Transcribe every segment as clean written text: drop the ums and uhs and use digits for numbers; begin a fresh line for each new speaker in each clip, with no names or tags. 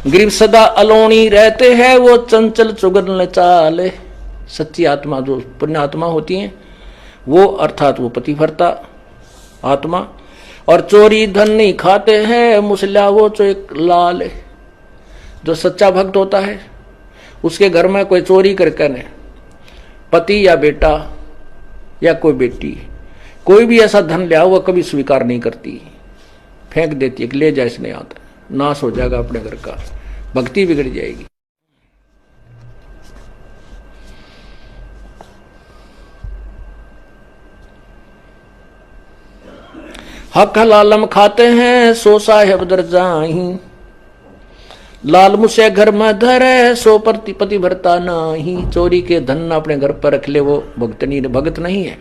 गरीब सदा अलोनी रहते हैं, वो चंचल चुगल चाल। सच्ची आत्मा जो पुण्य आत्मा होती है वो, अर्थात वो पतिव्रता आत्मा, और चोरी धन नहीं खाते हैं, मुसला वो जो एक लाल। जो सच्चा भक्त होता है उसके घर में कोई चोरी करके न, पति या बेटा या कोई बेटी कोई भी ऐसा धन लिया वो कभी स्वीकार नहीं करती, फेंक देती है कि ले जा, इसने आता, नाश हो जाएगा अपने घर का, भक्ति बिगड़ जाएगी। हक हलालम खाते हैं, सो साहेब दर जाही, लाल मुसे घर में धरे, सो पति भरता नाही। चोरी के धन अपने घर पर रख ले वो भगत नहीं है,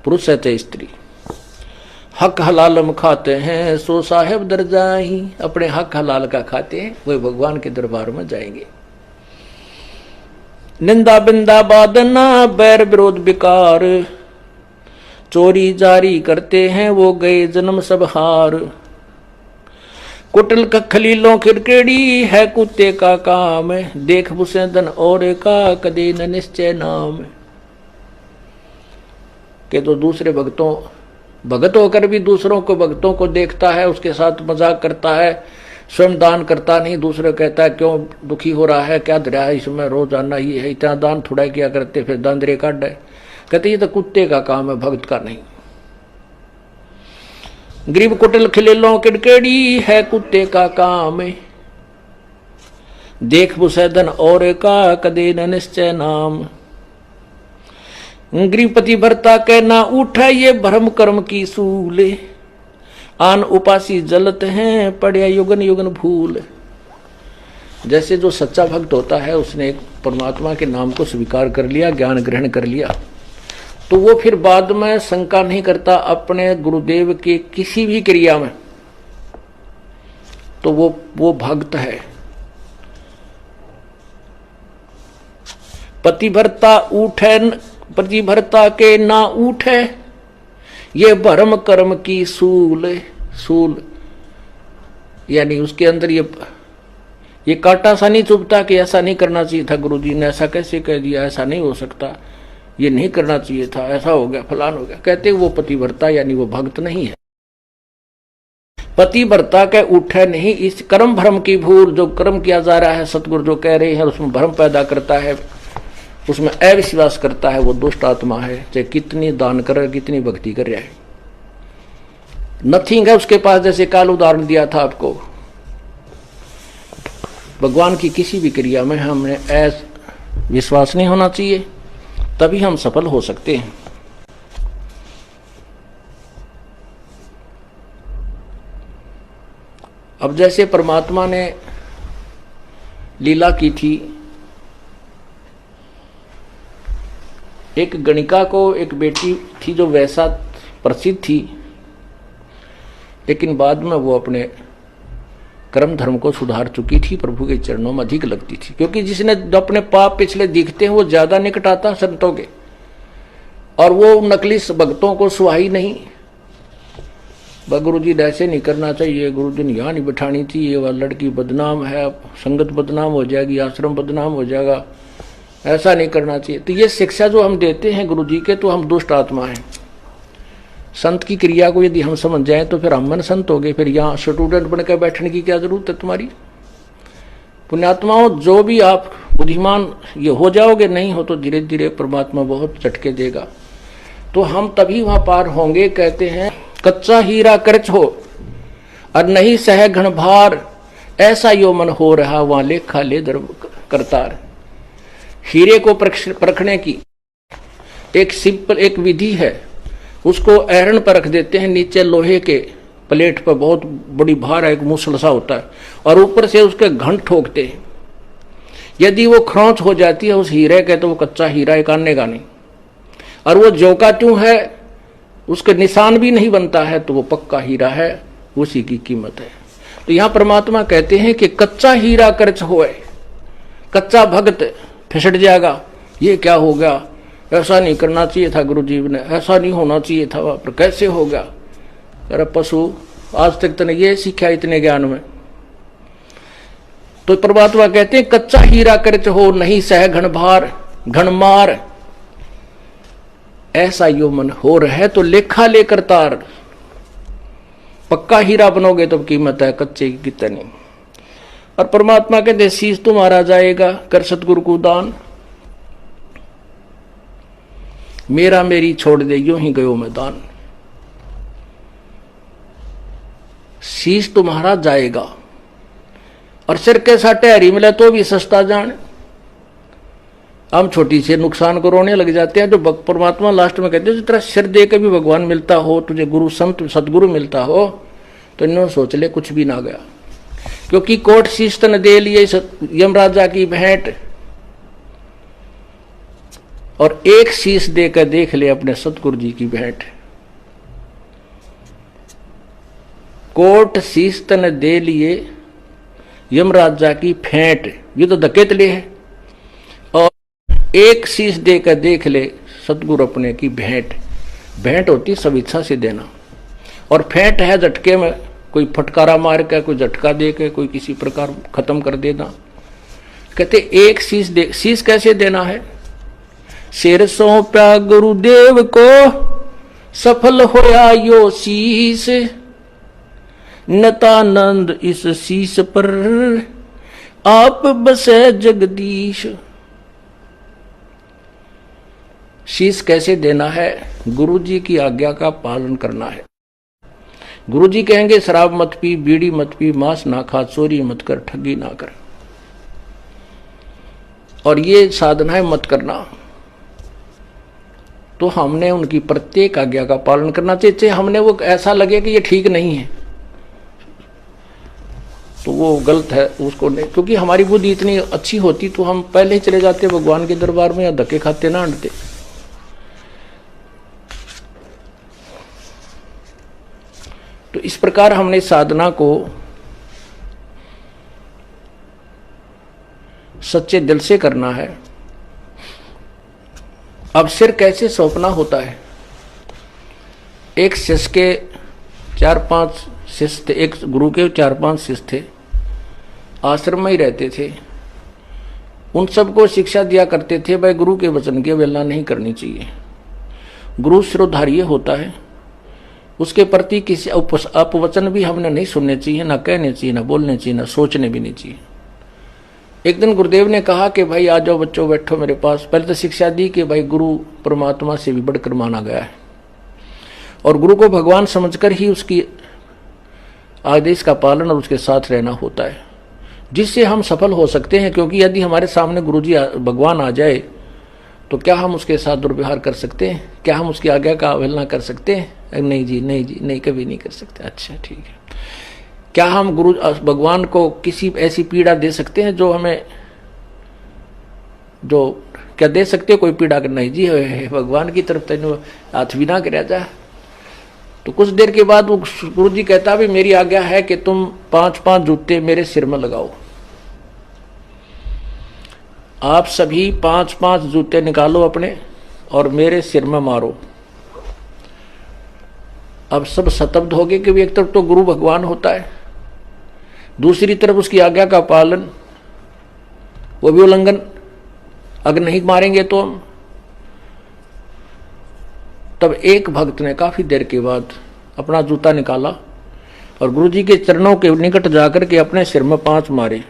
पुरुष है चाहे स्त्री। हक हलालम खाते हैं, सो साहेब दर जाही, अपने हक हलाल का खाते हैं वो भगवान के दरबार में जाएंगे। निंदा बिंदा बादना, बैर विरोध बिकार, चोरी जारी करते हैं वो गए जन्म सब हार। कुटल का खलीलों खिरकेड़ी, है कुत्ते का काम, देख बुसे धन और का कदे न निश्चय नाम। के तो दूसरे भगत होकर भी दूसरों को भक्तों को देखता है, उसके साथ मजाक करता है, स्वयं दान करता नहीं, दूसरे कहता है क्यों दुखी हो रहा है, क्या दरिया है इसमें, रोजाना ही है, इतना दान थोड़ा किया करते, फिर दान दरे काट है। कहते ये तो कुत्ते का काम है, भक्त का नहीं। गरीब कुटिल खिलेलों किड़केड़ी, है कुत्ते का काम, देख बुसैदन और का कदे न निश्चय नाम। गरीब पति भरता के ना उठा, ये भ्रम कर्म की सूले, आन उपासी जलत हैं, पड़े युगन युगन भूल। जैसे जो सच्चा भक्त होता है उसने एक परमात्मा के नाम को स्वीकार कर लिया, ज्ञान ग्रहण कर लिया, तो वो फिर बाद में शंका नहीं करता अपने गुरुदेव के किसी भी क्रिया में, तो वो भक्त है। पतिव्रता के ना उठे, ये भरम कर्म की सूल, यानी उसके अंदर ये कांटा सा नहीं चुभता कि ऐसा नहीं करना चाहिए था, गुरुजी ने ऐसा कैसे कह दिया, ऐसा नहीं हो सकता, ये नहीं करना चाहिए था, ऐसा हो गया, फलान हो गया। कहते वो पतिव्रता यानी वो भक्त नहीं है। पतिव्रता के उठे नहीं, इस कर्म भ्रम की भूल, जो कर्म किया जा रहा है सतगुरु जो कह रहे हैं उसमें भ्रम पैदा करता है, उसमें अविश्वास करता है, वो दुष्ट आत्मा है, चाहे कितनी दान कर रहा है, कितनी भक्ति कर रहा है, नथिंग है उसके पास। जैसे काल उदाहरण दिया था आपको, भगवान की किसी भी क्रिया में हमें विश्वास नहीं होना चाहिए, तभी हम सफल हो सकते हैं। अब जैसे परमात्मा ने लीला की थी, एक गणिका को एक बेटी थी जो वैसा प्रसिद्ध थी, लेकिन बाद में वो अपने कर्म धर्म को सुधार चुकी थी, प्रभु के चरणों में अधिक लगती थी, क्योंकि जिसने अपने पाप पिछले दिखते हैं वो ज्यादा निकट आता संतों के, और वो नकली भक्तों को सुहाई नहीं। गुरु जी ऐसे नहीं करना चाहिए, गुरु जी ने यहाँ नहीं बिठानी चाहिए, वह लड़की बदनाम है, संगत बदनाम हो जाएगी, आश्रम बदनाम हो जाएगा, ऐसा नहीं करना चाहिए। तो ये शिक्षा जो हम देते हैं गुरु जी के, तो हम दुष्ट आत्मा हैं। संत की क्रिया को यदि हम समझ जाएं तो फिर हम मन संत हो गए, फिर यहाँ स्टूडेंट बनकर बैठने की क्या जरूरत है तुम्हारी। पुण्यात्माओं, जो भी आप बुद्धिमान ये हो जाओगे, नहीं हो तो धीरे धीरे परमात्मा बहुत झटके देगा, तो हम तभी वहां पार होंगे। कहते हैं कच्चा हीरा कर्च हो और नहीं सह घन भार, ऐसा यो मन हो रहा वहां लेखा ले दर करतार। हीरे को परखने की एक सिंपल एक विधि है, उसको ऐरण पर रख देते हैं, नीचे लोहे के प्लेट पर बहुत बड़ी भार है, एक मूसल सा होता है, और ऊपर से उसके घंट ठोकते हैं। यदि वो खरोंच हो जाती है उस हीरे के, तो वो कच्चा हीरा एक आनेगा नहीं, और वो जो का त्यों है उसके निशान भी नहीं बनता है, तो वो पक्का हीरा है, उसी की कीमत है। तो यहाँ परमात्मा कहते हैं कि कच्चा हीरा कर्च होए, कच्चा भक्त फिसट जाएगा। ये क्या हो गया, ऐसा नहीं करना चाहिए था गुरु जी ने, ऐसा नहीं होना चाहिए था, पर कैसे हो गया। अरे पशु, आज तक तने ये सीखा इतने ज्ञान में तो परमात्मा कहते हैं कच्चा हीरा करच हो नहीं सह घन भार घन मार, ऐसा यो मन हो रहा तो लेखा लेकर तार। पक्का हीरा बनोगे तो कीमत है, कच्चे की कितनी। और परमात्मा कहते शीश तुम्हारा जाएगा कर सतगुरु को दान, मेरा मेरी छोड़ दे यूं ही गयो मैदान। शीश तुम्हारा जाएगा और सिर के साथ हरी मिले तो भी सस्ता जान। हम छोटी से नुकसान को रोने लग जाते हैं। जो परमात्मा लास्ट में कहते हैं जिस तरह सिर दे के भी भगवान मिलता हो, तुझे गुरु संत सदगुरु मिलता हो, तो इन्होंने सोच ले कुछ भी ना गया। क्योंकि कोट शीश तन दे लिए यमराजा की भेंट, और एक शीश देकर देख ले अपने सतगुरु जी की भेंट। कोट शीश तन दे लिए यमराजा की भेंट, ये तो धकेत ले है। और एक शीश देकर देख ले सतगुरु अपने की भेंट। भेंट होती सब इच्छा से देना, और फेंट है झटके में, कोई फटकारा मार के, कोई झटका दे के, कोई किसी प्रकार खत्म कर देना। कहते एक शीश दे। शीश कैसे देना है? सिर सौंप्या गुरुदेव को सफल होया यो शीश, नतानंद इस शीश पर आप बसे जगदीश। शीश कैसे देना है? गुरु जी की आज्ञा का पालन करना है। गुरु जी कहेंगे शराब मत पी, बीड़ी मत पी, मांस ना खा, चोरी मत कर, ठगी ना कर, और ये साधनाएं मत करना। तो हमने उनकी प्रत्येक आज्ञा का पालन करना चाहिए। हमने वो ऐसा लगे कि ये ठीक नहीं है तो वो गलत है, उसको नहीं। क्योंकि हमारी बुद्धि इतनी अच्छी होती तो हम पहले ही चले जाते भगवान के दरबार में, या धक्के खाते ना अंडते। तो इस प्रकार हमने साधना को सच्चे दिल से करना है। अब सिर कैसे सौंपना होता है? एक शिष्य के 4-5 शिष्य थे, एक गुरु के 4-5 शिष्य थे, आश्रम में ही रहते थे। उन सबको शिक्षा दिया करते थे भाई गुरु के वचन की अवहेलना नहीं करनी चाहिए। गुरु शिरोधार्य होता है, उसके प्रति किसी अपवचन भी हमने नहीं सुनने चाहिए, ना कहने चाहिए, ना बोलने चाहिए, ना सोचने भी नहीं चाहिए। एक दिन गुरुदेव ने कहा कि भाई आ जाओ बच्चों, बैठो मेरे पास। पहले तो शिक्षा दी कि भाई गुरु परमात्मा से भी बढ़कर माना गया है, और गुरु को भगवान समझकर ही उसकी आदेश का पालन और उसके साथ रहना होता है, जिससे हम सफल हो सकते हैं। क्योंकि यदि हमारे सामने गुरु जी भगवान आ जाए तो क्या हम उसके साथ दुर्व्यवहार कर सकते हैं? क्या हम उसकी आज्ञा का अवहेलना कर सकते हैं? नहीं जी, नहीं जी, नहीं, कभी नहीं कर सकते। अच्छा ठीक है। क्या हम गुरु भगवान को किसी ऐसी पीड़ा दे सकते हैं जो हमें, जो क्या दे सकते हो कोई पीड़ा? नहीं जी, भगवान की तरफ तेन हाथ भी ना कराया जा। तो कुछ देर के बाद वो गुरु जी कहता भी मेरी आज्ञा है कि तुम 5-5 जूते मेरे सिर में लगाओ। आप सभी 5-5 जूते निकालो अपने और मेरे सिर में मारो। अब सब स्तब्ध हो गए कि एक तरफ तो गुरु भगवान होता है, दूसरी तरफ उसकी आज्ञा का पालन, वो भी उल्लंघन। अगर नहीं मारेंगे तो हम। तब एक भक्त ने काफी देर के बाद अपना जूता निकाला और गुरु जी के चरणों के निकट जाकर के अपने सिर में 5 मारे।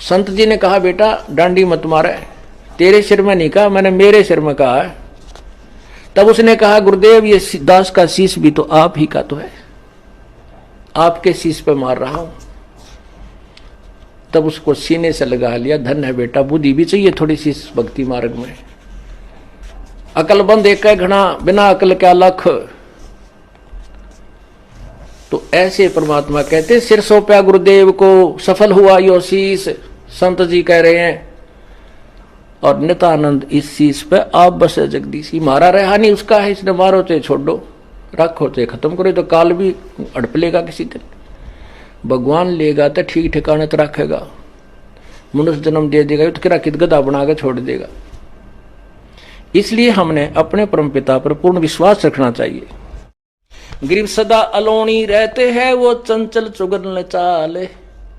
संत जी ने कहा बेटा डांडी मत मारे, तेरे सिर में नहीं कहा, मैंने मेरे सिर में कहा है। तब उसने कहा गुरुदेव ये दास का शीश भी तो आप ही का तो है, आपके शीश पे मार रहा हूं। तब उसको सीने से लगा लिया। धन है बेटा, बुद्धि भी चाहिए थोड़ी सी भक्ति मार्ग में। अकलबंद एक घना, बिना अकल क्या लख। तो ऐसे परमात्मा कहते सिर सौंपया गुरुदेव को सफल हुआ यो शीश। संत जी कह रहे हैं और नितानंद इस शीश पे आप बसे जगदीश। मारा रहा नहीं उसका है, इसने मारो चाहे छोड़ो, रखो चाहे खत्म करो, तो काल भी अड़प लेगा किसी दिन। भगवान लेगा तो ठीक ठिकाने तो रखेगा, मनुष्य जन्म दे देगा तो किरा कित गधा बना के छोड़ देगा। इसलिए हमने अपने परमपिता पर पूर्ण विश्वास रखना चाहिए। गरीब सदा अलोनी रहते हैं, वो चंचल चुगन चाले।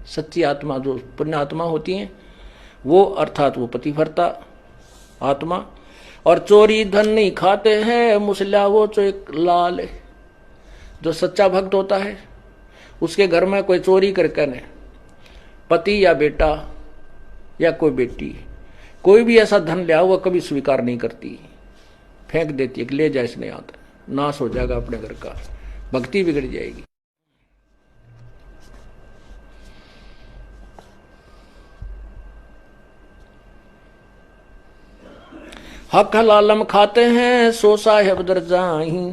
सच्ची आत्मा जो पुण्य आत्मा होती हैं वो, अर्थात वो पतिव्रता आत्मा, और चोरी धन नहीं खाते हैं, मुसला वो जो एक लाल है। जो सच्चा भक्त होता है उसके घर में कोई चोरी करके नहीं, पति या बेटा या कोई बेटी कोई भी ऐसा धन लिया वो कभी स्वीकार नहीं करती, फेंक देती है कि ले जाए, इसने आता, नाश हो जाएगा अपने घर का, भक्ति बिगड़ जाएगी। हक हलालम खाते हैं, सो साहेब दर जाही,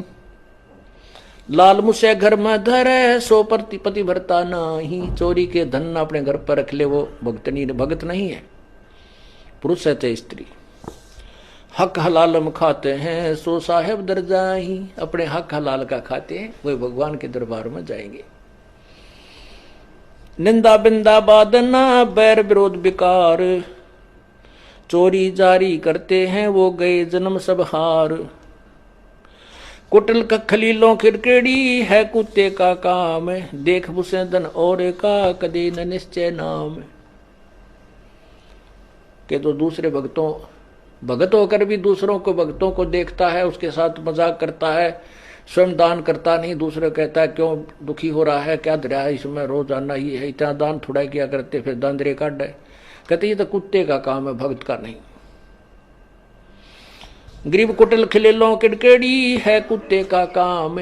लाल मुसे घर में धरे, सो पति भरता नाही। चोरी के धन अपने घर पर रख ले वो भगत नहीं है, पुरुष है चाहे स्त्री। हक हलालम खाते हैं, सो साहेब दर जाही, अपने हक हलाल का खाते हैं वो भगवान के दरबार में जाएंगे। निंदा बिंदा बादना, बैर विरोध बिकार, चोरी जारी करते हैं वो गए जन्म सब हार। कुटल का खलीलों खिड़केड़ी है कुत्ते का काम, देख बुसे धन और का कदे न निश्चय नाम। के तो दूसरे भगत होकर भी दूसरों को भक्तों को देखता है, उसके साथ मजाक करता है, स्वयं दान करता नहीं, दूसरे कहता है क्यों दुखी हो रहा है, क्या दरिया है इसमें, रोजाना ही है, इतना दान थोड़ा किया करते, फिर दान दरे काट है। कहते ये तो कुत्ते का काम है, भक्त का नहीं। गरीब कुटिल खिलेलों किड़केड़ी है कुत्ते का काम,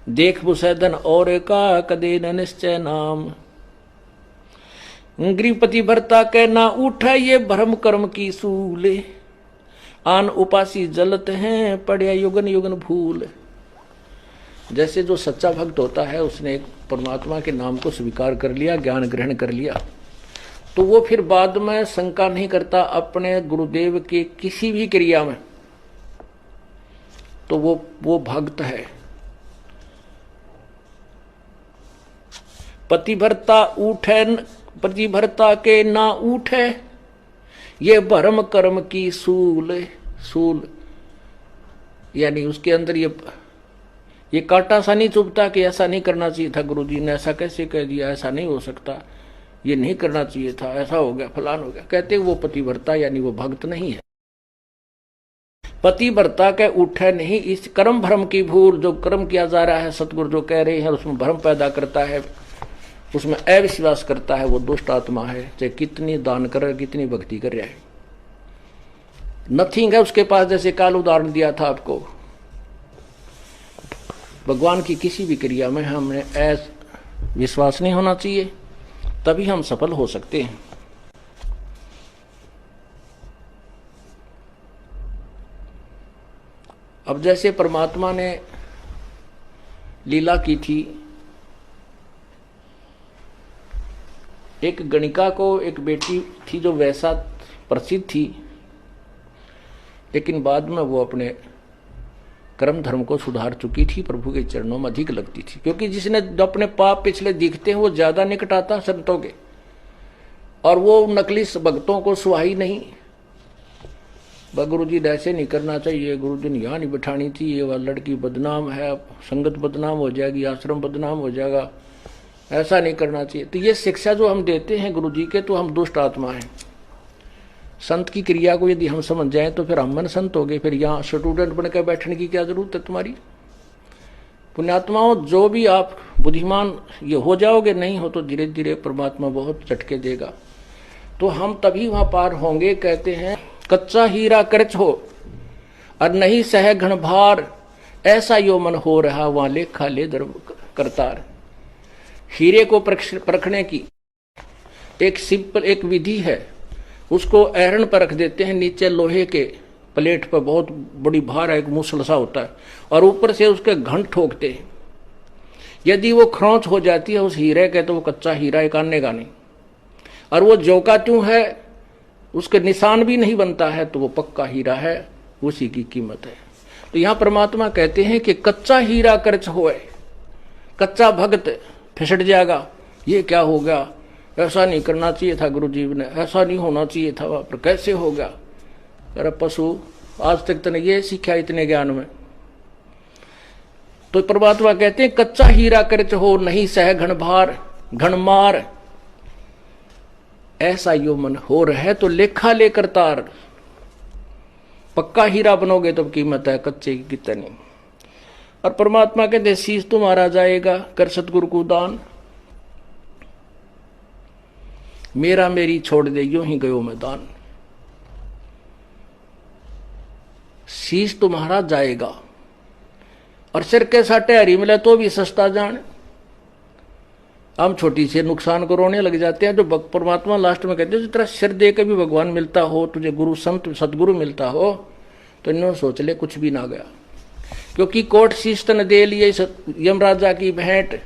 देख बुसैदन और का कदे न निश्चय नाम। गरीब पति भरता के ना उठा, ये भ्रम कर्म की सूले, आन उपासी जलत हैं पड़े युगन युगन भूल। जैसे जो सच्चा भक्त होता है उसने एक परमात्मा के नाम को स्वीकार कर लिया, ज्ञान ग्रहण कर लिया, तो वो फिर बाद में शंका नहीं करता अपने गुरुदेव के किसी भी क्रिया में, तो वो भक्त है। पतिव्रता के ना उठे, ये भरम कर्म की सूल यानी उसके अंदर ये कांटा सा नहीं चुभता कि ऐसा नहीं करना चाहिए था, गुरुजी ने ऐसा कैसे कह दिया, ऐसा नहीं हो सकता, ये नहीं करना चाहिए था, ऐसा हो गया, फलान हो गया। कहते वो पतिव्रता यानी वो भक्त नहीं है। पतिव्रता के उठे नहीं, इस कर्म भ्रम की भूल, जो कर्म किया जा रहा है सतगुरु जो कह रहे हैं उसमें भ्रम पैदा करता है, उसमें अविश्वास करता है, वो दुष्ट आत्मा है, चाहे कितनी दान करे, कितनी भक्ति कर रहा है, नथिंग है उसके पास। जैसे काल उदाहरण दिया था आपको, भगवान की किसी भी क्रिया में हमें विश्वास नहीं होना चाहिए, तभी हम सफल हो सकते हैं। अब जैसे परमात्मा ने लीला की थी, एक गणिका को एक बेटी थी जो वैसा प्रसिद्ध थी, लेकिन बाद में वो अपने कर्म धर्म को सुधार चुकी थी, प्रभु के चरणों में अधिक लगती थी, क्योंकि जिसने जो अपने पाप पिछले दिखते हैं वो ज्यादा निकट आता संतों के, और वो नकली भक्तों को सुहाई नहीं। गुरु जी ऐसे नहीं करना चाहिए, गुरु जी ने यहाँ नहीं बिठानी चाहिए, वह लड़की बदनाम है, संगत बदनाम हो जाएगी, आश्रम बदनाम हो जाएगा, ऐसा नहीं करना चाहिए। तो ये शिक्षा जो हम देते हैं गुरु जी के, तो हम दुष्ट आत्मा हैं। संत की क्रिया को यदि हम समझ जाएं तो फिर हम मन संत हो गए, फिर यहाँ स्टूडेंट बनकर बैठने की क्या जरूरत है तुम्हारी। पुण्यात्माओं, जो भी आप बुद्धिमान ये हो जाओगे, नहीं हो तो धीरे धीरे परमात्मा बहुत झटके देगा, तो हम तभी वहां पार होंगे। कहते हैं कच्चा हीरा करच हो और नहीं सह घन भार, ऐसा यो मन हो रहा वहां लेखा ले दर करतार। हीरे को परखने की एक सिंपल एक विधि है, उसको ऐरण पर रख देते हैं, नीचे लोहे के प्लेट पर बहुत बड़ी भार है, एक मूसल सा होता है, और ऊपर से उसके घंट ठोकते हैं। यदि वो खरोंच हो जाती है उस हीरे के, तो वो कच्चा हीरा एक आनेगा नहीं, और वो जो का त्यों है उसके निशान भी नहीं बनता है, तो वो पक्का हीरा है, उसी की कीमत है। तो यहाँ परमात्मा कहते हैं कि कच्चा हीरा कर्च होए, कच्चा भक्त फिसट जाएगा। ये क्या हो गया, ऐसा नहीं करना चाहिए था गुरु जी ने, ऐसा नहीं होना चाहिए था, पर कैसे हो गया। अरे पशु, आज तक तने ये सीखा इतने ज्ञान में, तो परमात्मा कहते हैं कच्चा हीरा करच हो नहीं सह घन भार घन मार, ऐसा यो मन हो रहे तो लेखा लेकर तार। पक्का हीरा बनोगे तो कीमत है, कच्चे की कितनी। और परमात्मा कहते शीश तुम्हारा जाएगा कर सतगुरु को दान, मेरा मेरी छोड़ दे यूं ही गयो मैदान। शीश तुम्हारा जाएगा और सिर के साटे हरी मिले तो भी सस्ता जान। हम छोटी से नुकसान को रोने लग जाते हैं। जो परमात्मा लास्ट में कहते हैं जिस तरह सिर दे के भी भगवान मिलता हो, तुझे गुरु संत सदगुरु मिलता हो, तो इन्होंने सोच ले कुछ भी ना गया। क्योंकि कोट शीश तन दे लिए यमराजा की भेंट,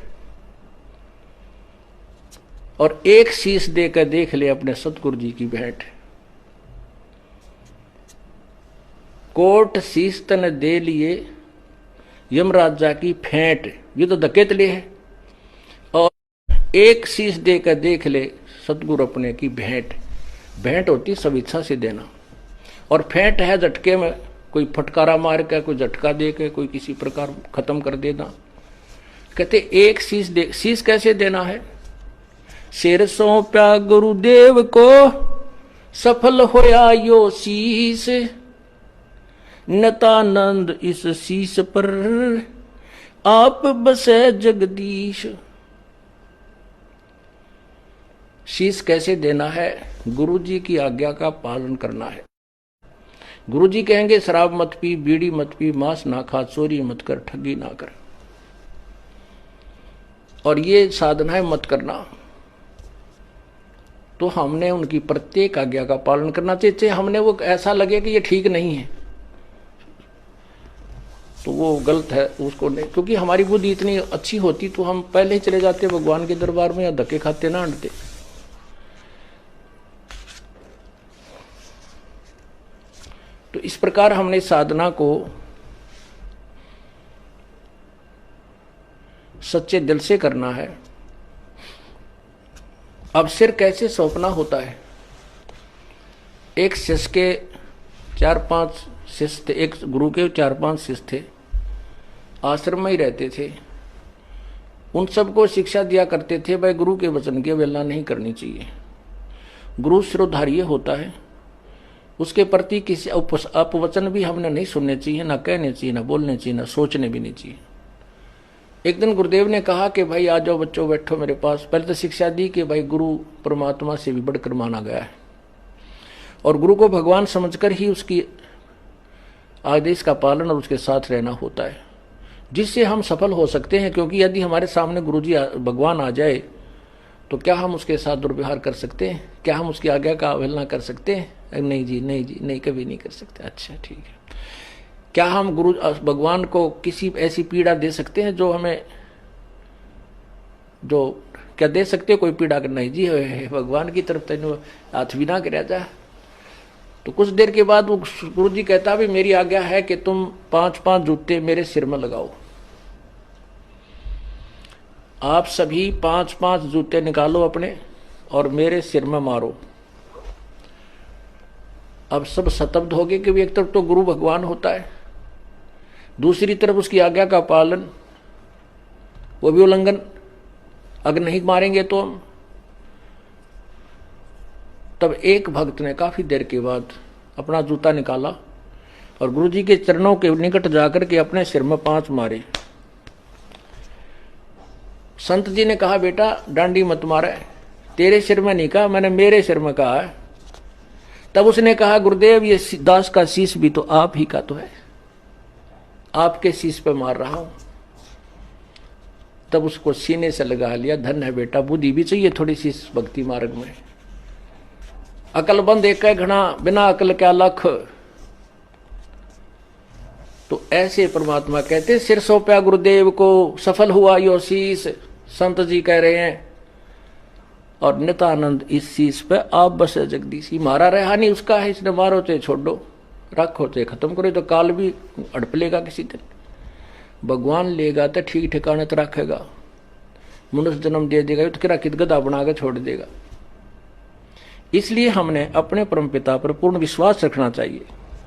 और एक शीश देकर देख ले अपने सतगुरु जी की भेंट। कोट शीश तन दे लिए यमराजा की फेंट, ये तो धकेत ले है। और एक शीश देकर देख ले सतगुरु अपने की भेंट। भेंट होती सब इच्छा से देना, और फेंट है झटके में, कोई फटकारा मार के, कोई झटका दे के, कोई किसी प्रकार खत्म कर देना। कहते एक शीश दे। शीश कैसे देना है? सिर सौंप्या गुरुदेव को सफल होया यो शीश, नतानंद इस शीश पर आप बसे जगदीश। शीश कैसे देना है? गुरु जी की आज्ञा का पालन करना है। गुरु जी कहेंगे शराब मत पी, बीड़ी मत पी, मांस ना खा, चोरी मत कर, ठगी ना कर, और ये साधनाएं मत करना। तो हमने उनकी प्रत्येक आज्ञा का पालन करना चाहिए। चाहे हमने वो ऐसा लगे कि ये ठीक नहीं है तो वो गलत है, उसको नहीं। क्योंकि हमारी बुद्धि इतनी अच्छी होती तो हम पहले ही चले जाते भगवान के दरबार में, या धक्के खाते ना अंडते। तो इस प्रकार हमने साधना को सच्चे दिल से करना है। अब सिर कैसे सौंपना होता है? एक शिष्य के 4-5 शिष्य थे, एक गुरु के 4-5 शिष्य थे, आश्रम में ही रहते थे। उन सबको शिक्षा दिया करते थे भाई गुरु के वचन की अवहेलना नहीं करनी चाहिए। गुरु शिरोधार्य होता है, उसके प्रति किसी अपवचन भी हमने नहीं सुनने चाहिए, ना कहने चाहिए, ना बोलने चाहिए, ना सोचने भी नहीं चाहिए। एक दिन गुरुदेव ने कहा कि भाई आ जाओ बच्चों, बैठो मेरे पास। पहले तो शिक्षा दी कि भाई गुरु परमात्मा से भी बढ़कर माना गया है, और गुरु को भगवान समझकर ही उसकी आदेश का पालन और उसके साथ रहना होता है, जिससे हम सफल हो सकते हैं। क्योंकि यदि हमारे सामने गुरु जी भगवान आ जाए तो क्या हम उसके साथ दुर्व्यवहार कर सकते हैं? क्या हम उसकी आज्ञा का अवहेलना कर सकते हैं? नहीं जी, नहीं जी, नहीं, कभी नहीं कर सकते। अच्छा ठीक है। क्या हम गुरु भगवान को किसी ऐसी पीड़ा दे सकते हैं जो हमें, जो क्या दे सकते हो कोई पीड़ा? नहीं जी, भगवान की तरफ तेन हाथ भी ना कर जा। तो कुछ देर के बाद वो गुरु जी कहता भी मेरी आज्ञा है कि तुम 5-5 जूते मेरे सिर में लगाओ। आप सभी 5-5 जूते निकालो अपने और मेरे सिर में मारो। अब सब स्तब्ध हो गए कि एक तरफ तो गुरु भगवान होता है, दूसरी तरफ उसकी आज्ञा का पालन, वो भी उल्लंघन। अगर नहीं मारेंगे तो हम। तब एक भक्त ने काफी देर के बाद अपना जूता निकाला और गुरु जी के चरणों के निकट जाकर के अपने सिर में 5 मारे। संत जी ने कहा बेटा डांडी मत मारे, तेरे सिर में नहीं कहा, मैंने मेरे सिर में कहा है। तब उसने कहा गुरुदेव ये दास का शीश भी तो आप ही का तो है, आपके शीश पे मार रहा हूं। तब उसको सीने से लगा लिया। धन है बेटा, बुद्धि भी चाहिए थोड़ी सी इस भक्ति मार्ग में। अकलबंद एक घना, बिना अकल क्या लख। तो ऐसे परमात्मा कहते सिर सौंपया गुरुदेव को सफल हुआ यो शीश। संत जी कह रहे हैं और नितानंद इस शीश पे आप बसे जगदीशी। मारा रहा नहीं उसका है, इसने मारो चाहे छोड़ो, रखो चाहे खत्म करो, तो काल भी अड़प लेगा किसी दिन। भगवान लेगा तो ठीक ठिकाने तो रखेगा, मनुष्य जन्म दे देगा तो किरा कित गधा बना के छोड़ देगा। इसलिए हमने अपने परमपिता पर पूर्ण विश्वास रखना चाहिए।